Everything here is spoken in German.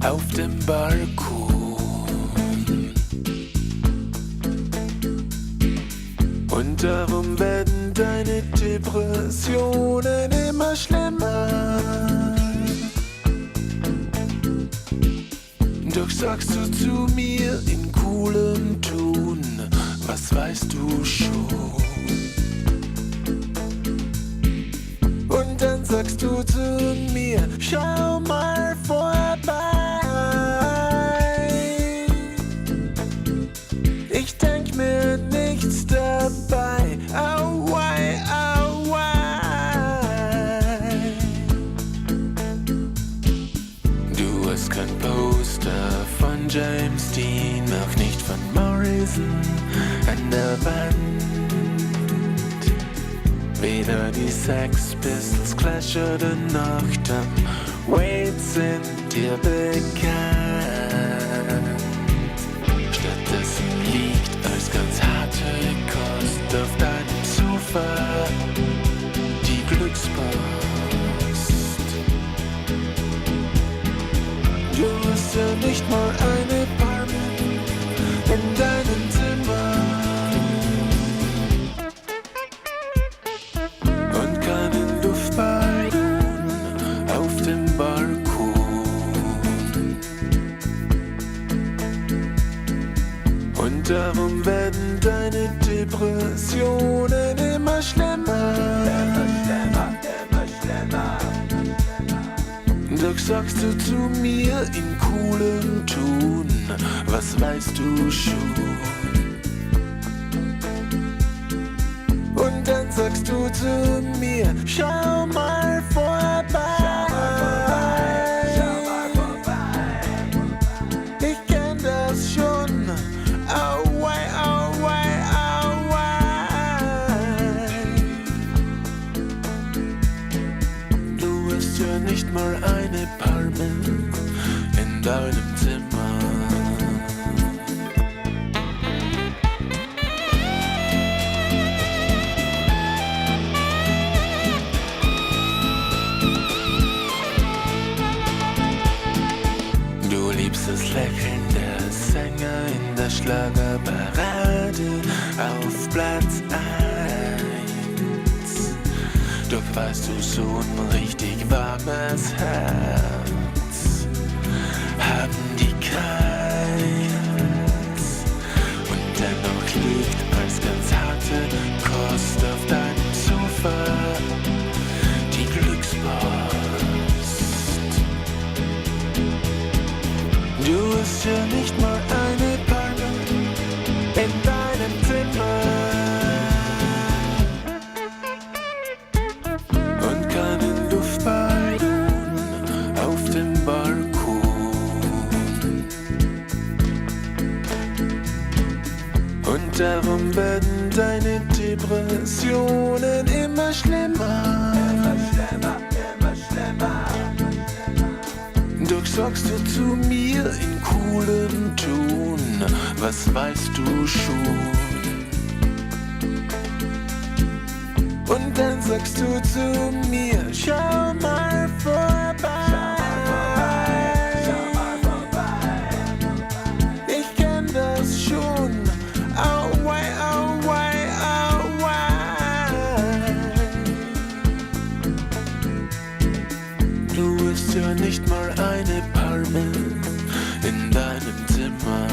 auf dem Balkon. Und darum werden deine Depressionen immer schlimmer. Doch sagst du zu mir in coolem Ton, was weißt du schon? Und dann sagst du zu mir, schau mal vorbei. Ich denk mir nichts dabei, auwei, auwei. Du hast kein Poster von James Dean, auch nicht von Morrison an der Wand. Weder die Sex Pistols, Clash oder noch Tom Waits sind dir bekannt. Stattdessen liegt als ganz harte Kost auf deinem Sofa die Glückspost. Du hast ja nicht mal eine Palme in deinem Zimmer. Und darum werden deine Depressionen immer schlimmer. Immer schlimmer, immer schlimmer. Doch sagst du zu mir in coolem Ton, was weißt du schon? Und dann sagst du zu mir, schau mal vorbei. Nicht mal eine Palme in deinem Zimmer. Du liebst das Lächeln der Sänger in der Schlagerparade auf Platz 1. Doch weißt du, so ein richtig warmes Herz haben die keins. Und dennoch liegt als ganz harte Kost auf deinem Sofa die Glückspost. Du hast ja nicht mal eine Palme in deinem Zimmer. Und darum werden deine Depressionen immer schlimmer. Immer schlimmer, immer schlimmer. Doch sagst du zu mir in coolem Ton, was weißt du schon? Und dann sagst du zu mir, schau mal vorbei. Du hast ja nicht mal eine Palme in deinem Zimmer.